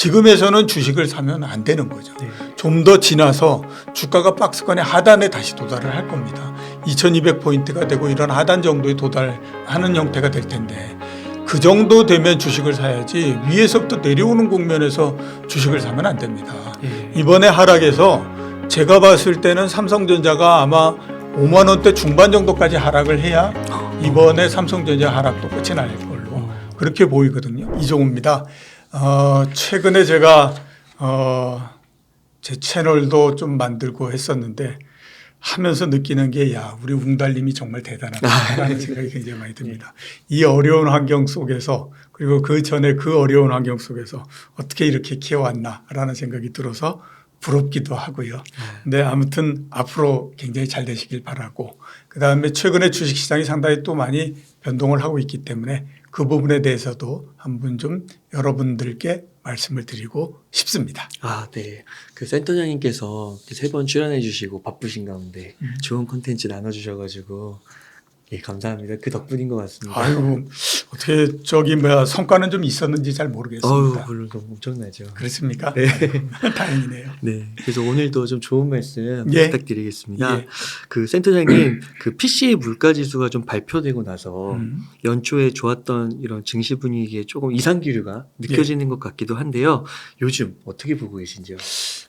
지금에서는 주식을 사면 안 되는 거죠. 네. 좀 더 지나서 주가가 박스권의 하단에 다시 도달을 할 겁니다. 2200포인트가 되고 이런 하단 정도에 도달하는 형태가 될 텐데 그 정도 되면 주식을 사야지 위에서부터 내려오는 국면에서 주식을 사면 안 됩니다. 예. 이번에 하락에서 제가 봤을 때는 삼성전자가 아마 5만 원대 중반 정도까지 하락을 해야 이번에 삼성전자 하락도 끝이 날 걸로 그렇게 보이거든요. 이종우입니다. 최근에 제가 제 채널도 좀 만들고 했었는데 하면서 느끼는 게 야 우리 웅달님이 정말 대단하다라는 생각이 굉장히 많이 듭니다. 이 어려운 환경 속에서 그리고 그 전에 그 어려운 환경 속에서 어떻게 이렇게 키워왔나라는 생각이 들어서 부럽기도 하고요. 근데 아무튼 앞으로 굉장히 잘 되시길 바라고 그다음에 최근에 주식시장이 상당히 또 많이 변동을 하고 있기 때문에 그 부분에 대해서도 한번 좀 여러분들께 말씀을 드리고 싶습니다. 아, 네. 그 센터장님께서 3번 출연해 주시고 바쁘신 가운데 좋은 콘텐츠 나눠주셔가지고 예, 감사합니다. 그 덕분인 것 같습니다. 아이고 어떻게 성과는 좀 있었는지 잘 모르겠습니다. 물론 엄청나죠. 그렇습니까? 네. 다행이네요. 네. 그래서 오늘도 좀 좋은 말씀 예. 부탁드리겠습니다. 예. 그 센터장님, 그 PC의 물가지수가 좀 발표되고 나서 연초에 좋았던 이런 증시 분위기에 조금 이상 기류가 느껴지는 것 같기도 한데요. 요즘 어떻게 보고 계신지요?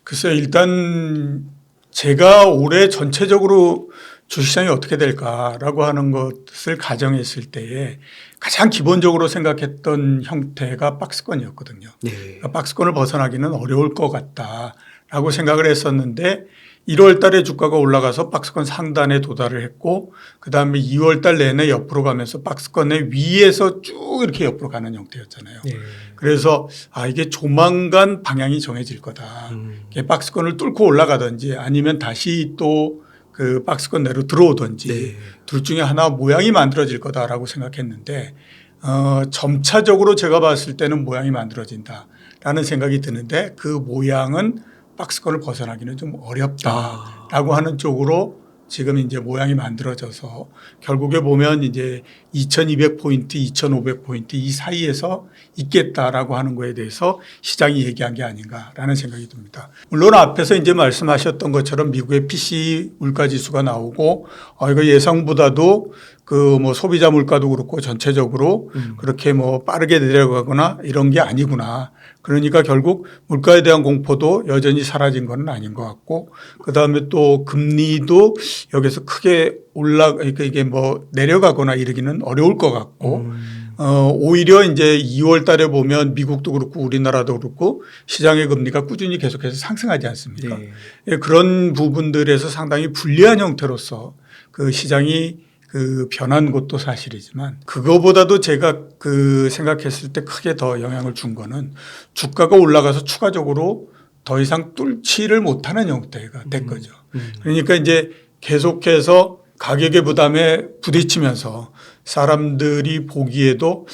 글쎄요, 일단 제가 올해 전체적으로 주식시장이 어떻게 될까라고 하는 것을 가정했을 때에 가장 기본적으로 생각했던 형태가 박스권이었거든요. 네. 그러니까 박스권을 벗어나기는 어려울 것 같다라고 생각을 했었는데 1월 달에 주가가 올라가서 박스권 상단에 도달을 했고 그다음에 2월 달 내내 옆으로 가면서 박스권의 위에서 쭉 이렇게 옆으로 가는 형태였잖아요. 네. 그래서 이게 조만간 방향이 정해질 거다. 이게 박스권을 뚫고 올라가든지 아니면 다시 또 그 박스권 내로 들어오든지 네. 둘 중에 하나 모양이 만들어질 거다라고 생각했는데 점차적으로 제가 봤을 때는 모양이 만들어진다라는 생각이 드는데 그 모양은 박스권을 벗어나기는 좀 어렵다라고 하는 쪽으로 지금 이제 모양이 만들어져서 결국에 보면 이제 2200포인트, 2500포인트 이 사이에서 있겠다라고 하는 거에 대해서 시장이 얘기한 게 아닌가라는 생각이 듭니다. 물론 앞에서 이제 말씀하셨던 것처럼 미국의 PC 물가 지수가 나오고 이거 예상보다도 그 뭐 소비자 물가도 그렇고 전체적으로 그렇게 뭐 빠르게 내려가거나 이런 게 아니구나. 그러니까 결국 물가에 대한 공포도 여전히 사라진 건 아닌 것 같고 그다음에 또 금리도 여기서 크게 이게 뭐 내려가거나 이러기는 어려울 것 같고 오히려 이제 2월 달에 보면 미국도 그렇고 우리나라도 그렇고 시장의 금리가 꾸준히 계속해서 상승하지 않습니까? 네. 그런 부분들에서 상당히 불리한 형태로서 그 시장이 그 변한 것도 사실이지만 그거보다도 제가 그 생각했을 때 크게 더 영향을 준 거는 주가가 올라가서 추가적으로 더 이상 뚫지를 못하는 형태가 된 거죠. 그러니까 이제 계속해서 가격의 부담에 부딪히면서 사람들이 보기에도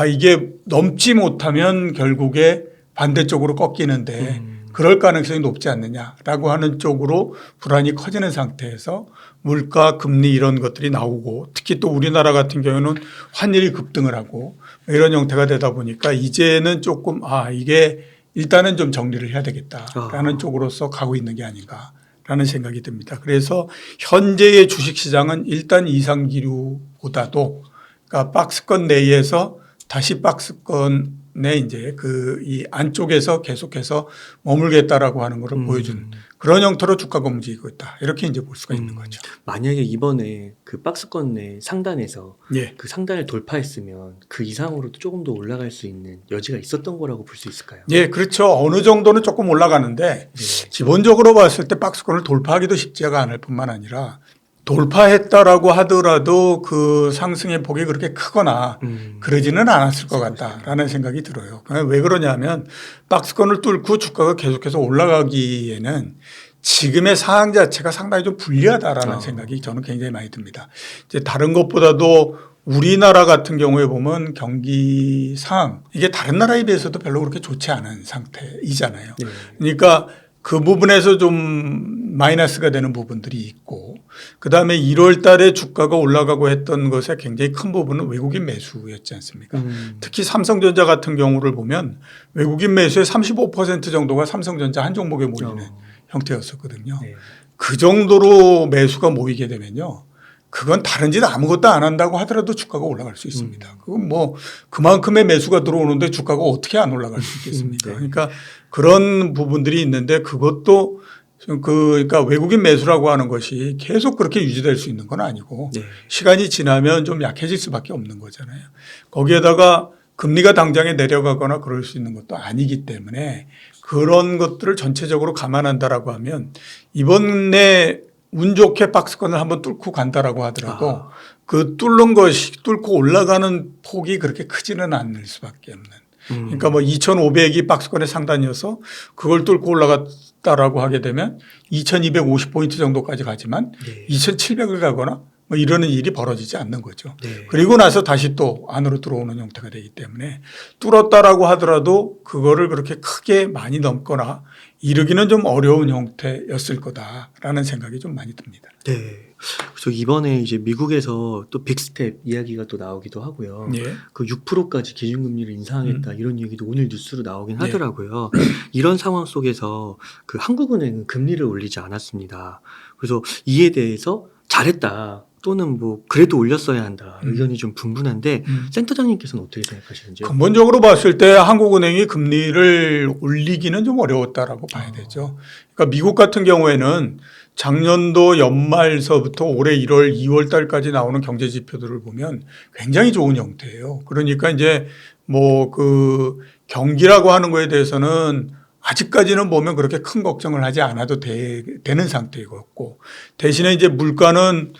이게 넘지 못하면 결국에 반대쪽으로 꺾이는데 그럴 가능성이 높지 않느냐라고 하는 쪽으로 불안이 커지는 상태에서 물가, 금리 이런 것들이 나오고 특히 또 우리나라 같은 경우는 환율이 급등을 하고 이런 형태가 되다 보니까 이제는 조금 이게 일단은 좀 정리를 해야 되겠다라는 쪽으로서 가고 있는 게 아닌가라는 생각이 듭니다. 그래서 현재의 주식시장은 일단 이상기류보다도 그러니까 박스권 내에서 다시 박스권에 이제 이 안쪽에서 계속해서 머물겠다라고 하는 것을 보여주는 그런 형태로 주가가 움직이고 있다. 이렇게 이제 볼 수가 있는 거죠. 만약에 이번에 그 박스권 내 상단에서 예. 그 상단을 돌파했으면 그 이상으로도 조금 더 올라갈 수 있는 여지가 있었던 거라고 볼 수 있을까요? 예, 그렇죠. 어느 정도는 조금 올라가는데 네. 기본적으로 봤을 때 박스권을 돌파하기도 쉽지가 않을 뿐만 아니라 돌파했다라고 하더라도 그 상승의 폭이 그렇게 크거나 그러지는 않았을 것 같다라는 생각이 들어요. 왜 그러냐면 박스권을 뚫고 주가가 계속해서 올라가기에는 지금의 상황 자체가 상당히 좀 불리하다라는 생각이 저는 굉장히 많이 듭니다. 이제 다른 것보다도 우리나라 같은 경우에 보면 경기 상황 이게 다른 나라에 비해서도 별로 그렇게 좋지 않은 상태이잖아요. 네. 그러니까 그 부분에서 좀 마이너스가 되는 부분들이 있고 그다음에 1월 달에 주가가 올라가고 했던 것의 굉장히 큰 부분은 외국인 매수였지 않습니까? 특히 삼성전자 같은 경우를 보면 외국인 매수의 35% 정도가 삼성전자 한 종목에 모이는 형태였었거든요. 네. 그 정도로 매수가 모이게 되면요. 그건 다른 짓 아무것도 안 한다고 하더라도 주가가 올라갈 수 있습니다. 그건 뭐 그만큼의 매수가 들어오는데 주가가 어떻게 안 올라갈 수 있겠습니까? 네. 그러니까 그런 부분들이 있는데 그것도 그러니까 외국인 매수라고 하는 것이 계속 그렇게 유지될 수 있는 건 아니고 네. 시간이 지나면 좀 약해질 수밖에 없는 거잖아요. 거기에다가 금리가 당장에 내려가거나 그럴 수 있는 것도 아니기 때문에 그런 것들을 전체적으로 감안한다라고 하면 이번에 운 좋게 박스권을 한번 뚫고 간다라고 하더라도 그 뚫고 올라가는 폭이 그렇게 크지는 않을 수밖에 없는. 그러니까 뭐 2,500이 박스권의 상단이어서 그걸 뚫고 올라갔다라고 하게 되면 2,250포인트 정도까지 가지만 네. 2,700을 가거나 뭐 이러는 일이 벌어지지 않는 거죠. 네. 그리고 나서 다시 또 안으로 들어오는 형태가 되기 때문에 뚫었다라고 하더라도 그거를 그렇게 크게 많이 넘거나 이르기는 좀 어려운 형태였을 거다라는 생각이 좀 많이 듭니다. 네. 그래서 이번에 이제 미국에서 또 빅스텝 이야기가 또 나오기도 하고요. 예. 그 6%까지 기준금리를 인상하겠다 이런 얘기도 오늘 뉴스로 나오긴 네. 하더라고요. 이런 상황 속에서 그 한국은행은 금리를 올리지 않았습니다. 그래서 이에 대해서 잘했다 또는 뭐 그래도 올렸어야 한다 의견이 좀 분분한데 센터장님께서는 어떻게 생각하시는지요? 근본적으로 봤을 때 한국은행이 금리를 올리기는 좀 어려웠다라고 봐야 되죠. 그러니까 미국 같은 경우에는 작년도 연말서부터 올해 1월, 2월 달까지 나오는 경제 지표들을 보면 굉장히 좋은 형태예요. 그러니까 이제 뭐 그 경기라고 하는 거에 대해서는 아직까지는 보면 그렇게 큰 걱정을 하지 않아도 되는 상태이고 대신에 이제 물가는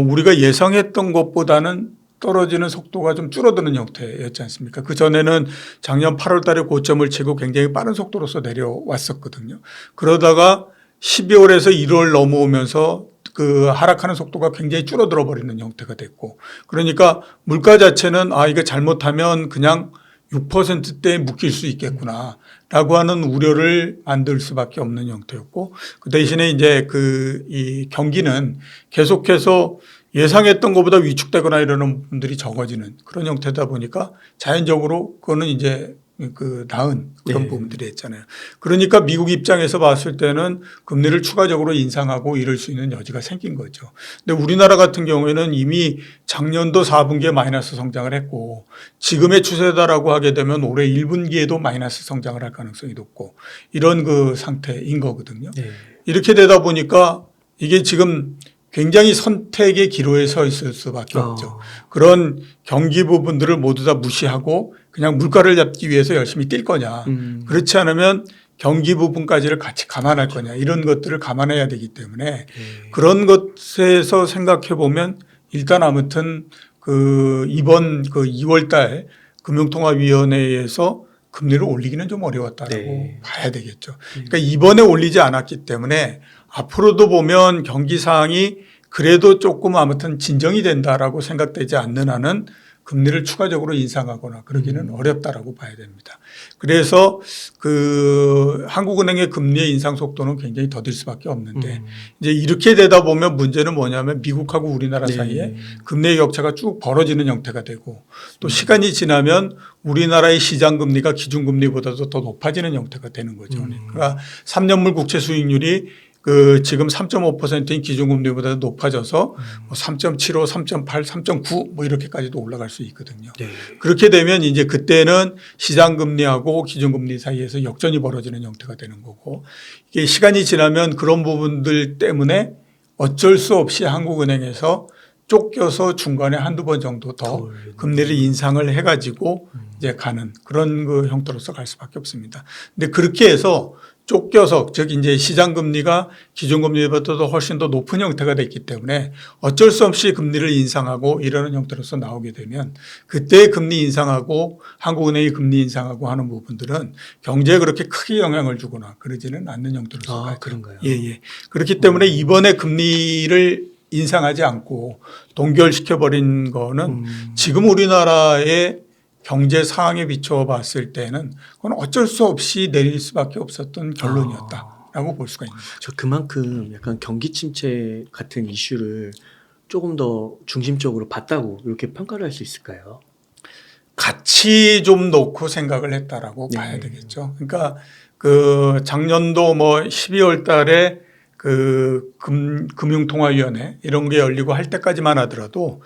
우리가 예상했던 것보다는 떨어지는 속도가 좀 줄어드는 형태였지 않습니까? 그 전에는 작년 8월 달에 고점을 치고 굉장히 빠른 속도로서 내려왔었거든요. 그러다가 12월에서 1월 넘어오면서 그 하락하는 속도가 굉장히 줄어들어 버리는 형태가 됐고 그러니까 물가 자체는 이거 잘못하면 그냥 6%대에 묶일 수 있겠구나 라고 하는 우려를 만들 수밖에 없는 형태였고 그 대신에 이제 이 경기는 계속해서 예상했던 것보다 위축되거나 이러는 분들이 적어지는 그런 형태다 보니까 자연적으로 그거는 이제 그 나은 그런 네. 부분들이 있잖아요. 그러니까 미국 입장에서 봤을 때는 금리를 추가적으로 인상하고 이럴 수 있는 여지가 생긴 거죠. 근데 우리나라 같은 경우에는 이미 작년도 4분기에 마이너스 성장을 했고 지금의 추세다라고 하게 되면 올해 1분기에도 마이너스 성장을 할 가능성이 높고 이런 그 상태인 거거든요. 네. 이렇게 되다 보니까 이게 지금 굉장히 선택의 기로에 서 있을 수밖에 없죠. 그런 경기 부분들을 모두 다 무시하고 그냥 물가를 잡기 위해서 열심히 뛸 거냐. 그렇지 않으면 경기 부분까지를 같이 감안할 거냐. 이런 것들을 감안해야 되기 때문에 네. 그런 것에서 생각해 보면 일단 아무튼 이번 2월 달 금융통화위원회에서 금리를 올리기는 좀 어려웠다라고 네. 봐야 되겠죠. 그러니까 이번에 올리지 않았기 때문에 앞으로도 보면 경기 상황이 그래도 조금 아무튼 진정이 된다라고 생각되지 않는 한은 금리를 추가적으로 인상하거나 그러기는 어렵다라고 봐야 됩니다. 그래서 한국은행의 금리의 인상 속도는 굉장히 더딜 수밖에 없는데 이제 이렇게 되다 보면 문제는 뭐냐면 미국하고 우리나라 네. 사이에 금리의 격차가 쭉 벌어지는 형태가 되고 또 시간이 지나면 우리나라의 시장 금리가 기준 금리보다도 더 높아지는 형태가 되는 거죠. 그러니까 3년물 국채 수익률이 지금 3.5%인 기준금리보다 높아져서 3.75, 3.8, 3.9 뭐 이렇게까지도 올라갈 수 있거든요. 네. 그렇게 되면 이제 그때는 시장금리하고 기준금리 사이에서 역전이 벌어지는 형태가 되는 거고 이게 시간이 지나면 그런 부분들 때문에 어쩔 수 없이 한국은행에서 쫓겨서 중간에 한두 번 정도 더 금리를 인상을 해가지고 이제 가는 그런 그 형태로서 갈 수밖에 없습니다. 근데 그렇게 해서 쫓겨서 즉 이제 시장 금리가 기준 금리보다도 훨씬 더 높은 형태가 됐기 때문에 어쩔 수 없이 금리를 인상하고 이러는 형태로서 나오게 되면 그때 금리 인상하고 한국은행이 금리 인상하고 하는 부분들은 경제에 그렇게 크게 영향을 주거나 그러지는 않는 형태로서 가죠. 그런가요? 예. 그렇기 때문에 이번에 금리를 인상하지 않고 동결시켜 버린 거는 지금 우리나라의 경제 상황에 비춰 봤을 때는 그건 어쩔 수 없이 내릴 수밖에 없었던 결론이었다라고 있다라고 볼 수가 있는 거죠. 저 그만큼 약간 경기 침체 같은 이슈를 조금 더 중심적으로 봤다고 이렇게 평가를 할 수 있을까요? 같이 좀 놓고 생각을 했다라고 네. 봐야 되겠죠. 그러니까 그 작년도 뭐 12월 달에 그 금융통화위원회 이런 게 열리고 할 때까지만 하더라도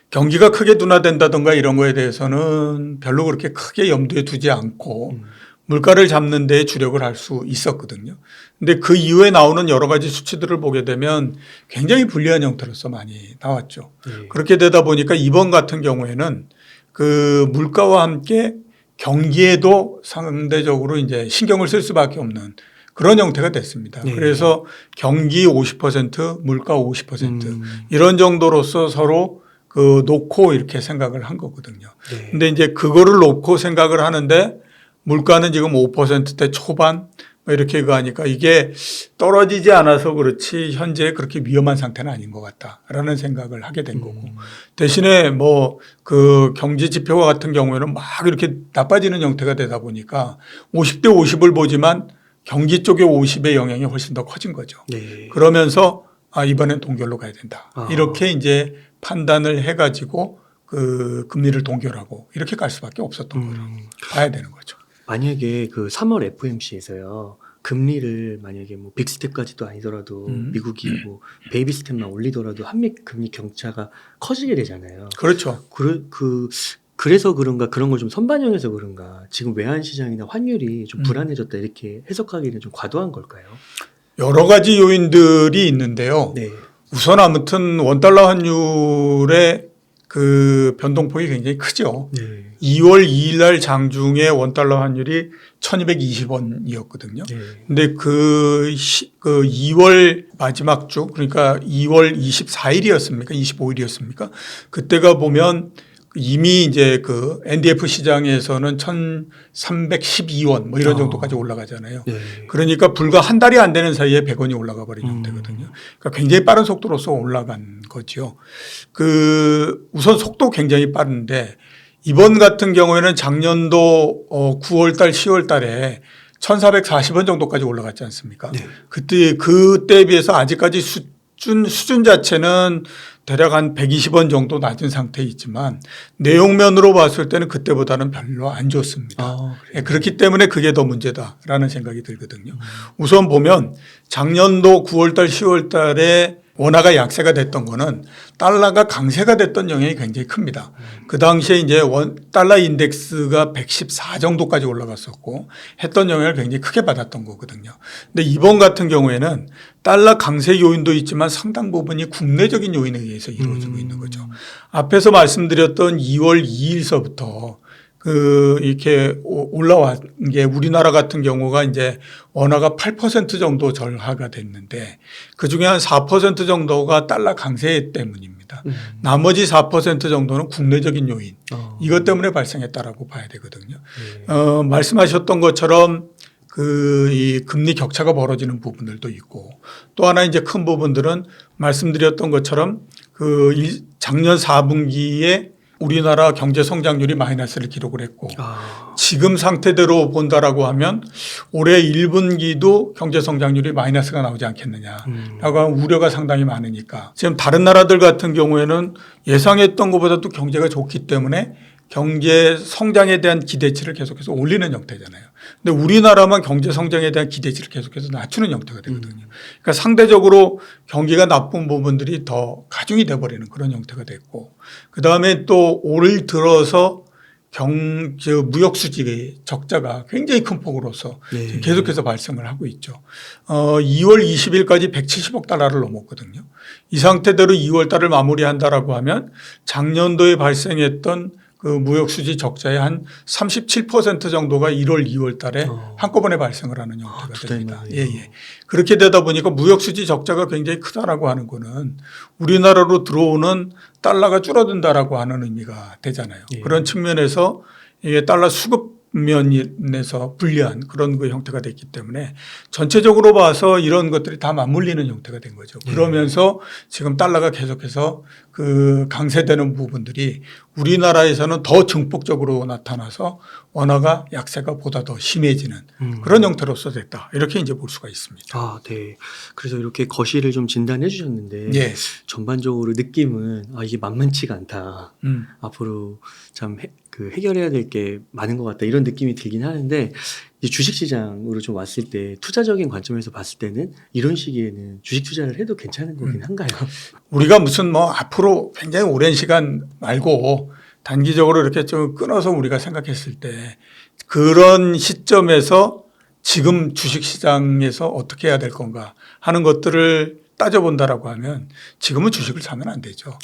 경기가 크게 둔화된다든가 이런 거에 대해서는 별로 그렇게 크게 염두에 두지 않고 물가를 잡는 데 주력을 할 수 있었거든요. 근데 그 이후에 나오는 여러 가지 수치들을 보게 되면 굉장히 불리한 형태로서 많이 나왔죠. 네. 그렇게 되다 보니까 이번 같은 경우에는 그 물가와 함께 경기에도 상대적으로 이제 신경을 쓸 수밖에 없는 그런 형태가 됐습니다. 네. 그래서 경기 50%, 물가 50% 이런 정도로서 서로 그 놓고 이렇게 생각을 한 거거든요. 네. 근데 이제 그거를 놓고 생각을 하는데 물가는 지금 5%대 초반 뭐 이렇게 가니까 이게 떨어지지 않아서 그렇지 현재 그렇게 위험한 상태는 아닌 것 같다라는 생각을 하게 된 거고 대신에 뭐 그 경제 지표와 같은 경우에는 막 이렇게 나빠지는 형태가 되다 보니까 50대 50을 보지만 경기 쪽의 50의 영향이 훨씬 더 커진 거죠. 네. 그러면서 아, 이번엔 동결로 가야 된다. 아. 이렇게 이제 판단을 해가지고 그 금리를 동결하고 이렇게 갈 수밖에 없었던 거로 봐야 되는 거죠. 만약에 그 3월 FOMC에서요. 금리를 만약에 뭐 빅스텝까지도 아니더라도 미국이 뭐 베이비 스텝만 올리더라도 한미 금리 격차가 커지게 되잖아요. 그렇죠. 그래서 그런가 그런 걸 좀 선반영해서 그런가 지금 외환 시장이나 환율이 좀 불안해졌다 이렇게 해석하기는 좀 과도한 걸까요? 여러 가지 요인들이 있는데요. 네. 우선 아무튼 원달러 환율의 그 변동폭이 굉장히 크죠. 네. 2월 2일 날 장중에 원달러 환율이 1220원이었거든요. 네. 근데 그 2월 마지막 주 그러니까 2월 24일이었습니까? 25일이었습니까? 그때가 보면 이미 이제 그 NDF 시장에서는 1312원 뭐 이런 정도까지 올라가잖아요. 네. 그러니까 불과 한 달이 안 되는 사이에 100원이 올라가 버린 형태거든요. 그러니까 굉장히 빠른 속도로서 올라간 거죠. 그 우선 속도 굉장히 빠른데 이번 같은 경우에는 작년도 9월 달 10월 달에 1440원 정도까지 올라갔지 않습니까? 네. 그때에 비해서 아직까지 수준 자체는 대략 한 120원 정도 낮은 상태에 있지만 내용면으로 봤을 때는 그때보다는 별로 안 좋습니다. 아, 그래요? 그렇기 때문에 그게 더 문제다라는 생각이 들거든요. 우선 보면 작년도 9월 달 10월 달에 원화가 약세가 됐던 거는 달러가 강세가 됐던 영향이 굉장히 큽니다. 그 당시에 이제 달러 인덱스가 114 정도까지 올라갔었고 했던 영향을 굉장히 크게 받았던 거거든요. 근데 이번 같은 경우에는 달러 강세 요인도 있지만 상당 부분이 국내적인 요인에 의해서 이루어지고 있는 거죠. 앞에서 말씀드렸던 2월 2일서부터 이렇게 올라온 게 우리나라 같은 경우가 이제 원화가 8% 정도 절하가 됐는데 그 중에 한 4% 정도가 달러 강세 때문입니다. 나머지 4% 정도는 국내적인 요인 이것 때문에 발생했다라고 봐야 되거든요. 말씀하셨던 것처럼 이 금리 격차가 벌어지는 부분들도 있고 또 하나 이제 큰 부분들은 말씀드렸던 것처럼 작년 4분기에 우리나라 경제 성장률이 마이너스를 기록을 했고 지금 상태대로 본다라고 하면 올해 1분기도 경제 성장률이 마이너스가 나오지 않겠느냐라고 하는 우려가 상당히 많으니까 지금 다른 나라들 같은 경우에는 예상했던 것보다도 경제가 좋기 때문에 경제 성장에 대한 기대치를 계속해서 올리는 형태잖아요. 근데 우리나라만 경제 성장에 대한 기대치를 계속해서 낮추는 형태가 되거든요. 그러니까 상대적으로 경기가 나쁜 부분들이 더 가중이 돼버리는 그런 형태가 됐고 그다음에 또 올 들어서 무역 수지의 적자가 굉장히 큰 폭으로서 네. 계속해서 발생을 하고 있죠. 2월 20일까지 170억 달러를 넘었거든요. 이 상태대로 2월 달을 마무리한다라고 하면 작년도에 발생했던 그 무역 수지 적자의 한 37% 정도가 1월, 2월 달에 한꺼번에 발생을 하는 형태가 됩니다. 예, 예. 그렇게 되다 보니까 무역 수지 적자가 굉장히 크다라고 하는 거는 우리나라로 들어오는 달러가 줄어든다라고 하는 의미가 되잖아요. 예. 그런 측면에서 이게 달러 수급 면에서 불리한 그런 그 형태가 됐기 때문에 전체적으로 봐서 이런 것들이 다 맞물리는 형태가 된 거죠. 그러면서 지금 달러가 계속해서 그 강세되는 부분들이 우리나라에서는 더 증폭적으로 나타나서 원화가 약세가 보다 더 심해지는 그런 형태로서 됐다. 이렇게 이제 볼 수가 있습니다. 아, 네. 그래서 이렇게 거시를 좀 진단해 주셨는데 예. 전반적으로 느낌은 이게 만만치가 않다. 앞으로 참 해결해야 될 게 많은 것 같다. 이런 느낌이 들긴 하는데 이제 주식시장으로 좀 왔을 때 투자적인 관점에서 봤을 때는 이런 시기에는 주식 투자를 해도 괜찮은 거긴 한가요? 우리가 무슨 뭐 앞으로 굉장히 오랜 시간 말고 단기적으로 이렇게 좀 끊어서 우리가 생각했을 때 그런 시점에서 지금 주식시장에서 어떻게 해야 될 건가 하는 것들을 따져본다라고 하면 지금은 주식을 사면 안 되죠.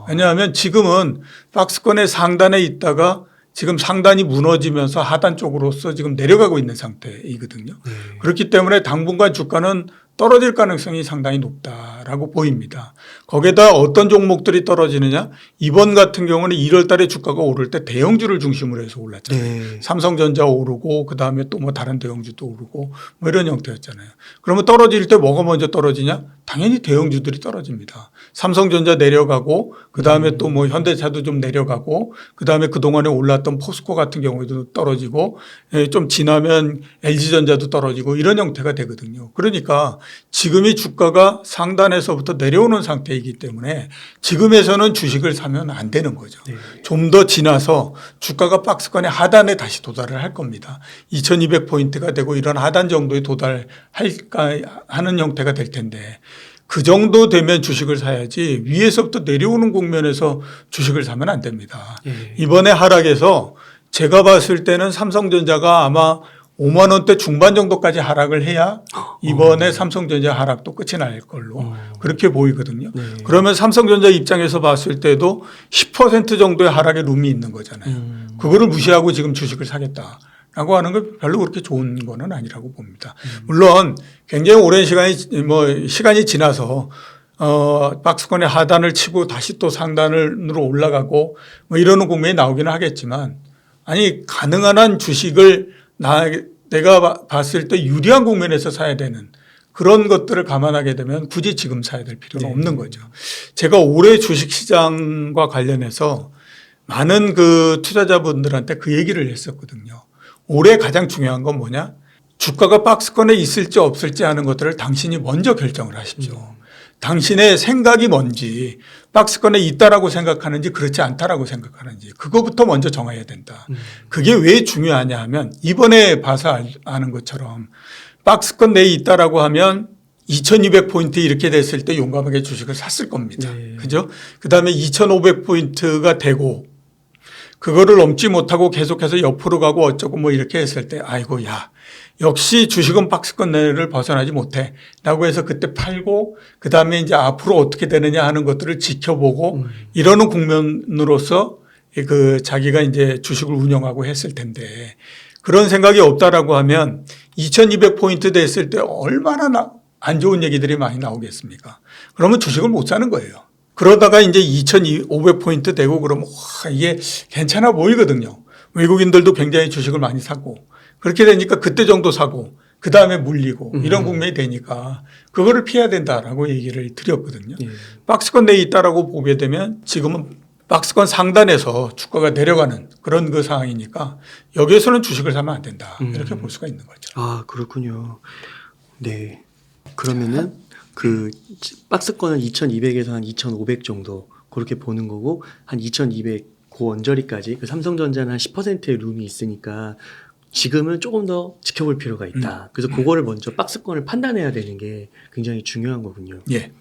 왜냐하면 지금은 박스권의 상단에 있다가 지금 상단이 무너지면서 하단 쪽으로서 지금 내려가고 있는 상태이거든요. 네. 그렇기 때문에 당분간 주가는 떨어질 가능성이 상당히 높다라고 보입니다. 거기에다 어떤 종목들이 떨어지느냐? 이번 같은 경우는 1월 달에 주가가 오를 때 대형주를 중심으로 해서 올랐잖아요. 네. 삼성전자 오르고 그다음에 또 뭐 다른 대형주도 오르고 뭐 이런 형태였잖아요. 그러면 떨어질 때 뭐가 먼저 떨어지냐? 당연히 대형주들이 떨어집니다. 삼성전자 내려가고 그다음에 또 뭐 현대차도 좀 내려가고 그다음에 그동안에 올랐던 포스코 같은 경우에도 떨어지고 좀 지나면 LG전자도 떨어지고 이런 형태가 되거든요. 그러니까 지금이 주가가 상단에서부터 내려오는 상태이기 때문에 지금에서는 주식을 사면 안 되는 거죠. 네. 좀 더 지나서 주가가 박스권의 하단에 다시 도달을 할 겁니다. 2200포인트가 되고 이런 하단 정도에 도달할까 하는 형태가 될 텐데 그 정도 되면 주식을 사야지 위에서부터 내려오는 국면에서 주식을 사면 안 됩니다. 네. 이번에 하락에서 제가 봤을 때는 삼성전자가 아마 5만 원대 중반 정도까지 하락을 해야 이번에 삼성전자 하락도 끝이 날 걸로 그렇게 보이거든요. 네. 그러면 삼성전자 입장에서 봤을 때도 10% 정도의 하락의 룸이 있는 거잖아요. 그거를 무시하고 지금 주식을 사겠다라고 하는 건 별로 그렇게 좋은 거는 아니라고 봅니다. 물론 굉장히 오랜 시간이 지나서 박스권의 하단을 치고 다시 또 상단으로 올라가고 뭐 이러는 국면이 나오기는 하겠지만 아니 가능한 한 주식을 내가 봤을 때 유리한 국면에서 사야 되는 그런 것들을 감안하게 되면 굳이 지금 사야 될 필요는 없는 거죠. 제가 올해 주식시장과 관련해서 많은 그 투자자분들한테 그 얘기를 했었거든요. 올해 가장 중요한 건 뭐냐? 주가가 박스권에 있을지 없을지 하는 것들을 당신이 먼저 결정을 하십시오. 당신의 생각이 뭔지 박스권에 있다라고 생각하는지 그렇지 않다라고 생각하는지 그거부터 먼저 정해야 된다. 그게 왜 중요하냐 하면 이번에 봐서 아는 것처럼 박스권 내에 있다라고 하면 2200포인트 이렇게 됐을 때 용감하게 주식을 샀을 겁니다. 네. 그죠? 그다음에 2500포인트가 되고 그거를 넘지 못하고 계속해서 옆으로 가고 어쩌고 뭐 이렇게 했을 때 아이고 야 역시 주식은 박스권 내를 벗어나지 못해 라고 해서 그때 팔고 그다음에 이제 앞으로 어떻게 되느냐 하는 것들을 지켜보고 이러는 국면으로서 그 자기가 이제 주식을 운영하고 했을 텐데 그런 생각이 없다라고 하면 2200포인트 됐을 때 얼마나 안 좋은 얘기들이 많이 나오겠습니까? 그러면 주식을 못 사는 거예요. 그러다가 이제 2500포인트 되고 그러면 와, 이게 괜찮아 보이거든요. 외국인들도 굉장히 주식을 많이 사고 그렇게 되니까 그때 정도 사고 그 다음에 물리고 이런 국면이 되니까 그거를 피해야 된다라고 얘기를 드렸거든요. 예. 박스권 내에 있다라고 보게 되면 지금은 박스권 상단에서 주가가 내려가는 그런 그 상황이니까 여기에서는 주식을 사면 안 된다. 이렇게 볼 수가 있는 거죠. 아, 그렇군요. 네. 그러면은 그 박스권은 2200에서 한 2500 정도 그렇게 보는 거고 한 2200 그 언저리까지 그 삼성전자는 한 10%의 룸이 있으니까 지금은 조금 더 지켜볼 필요가 있다. 그래서 그거를 먼저 박스권을 판단해야 되는 게 굉장히 중요한 거군요. 예.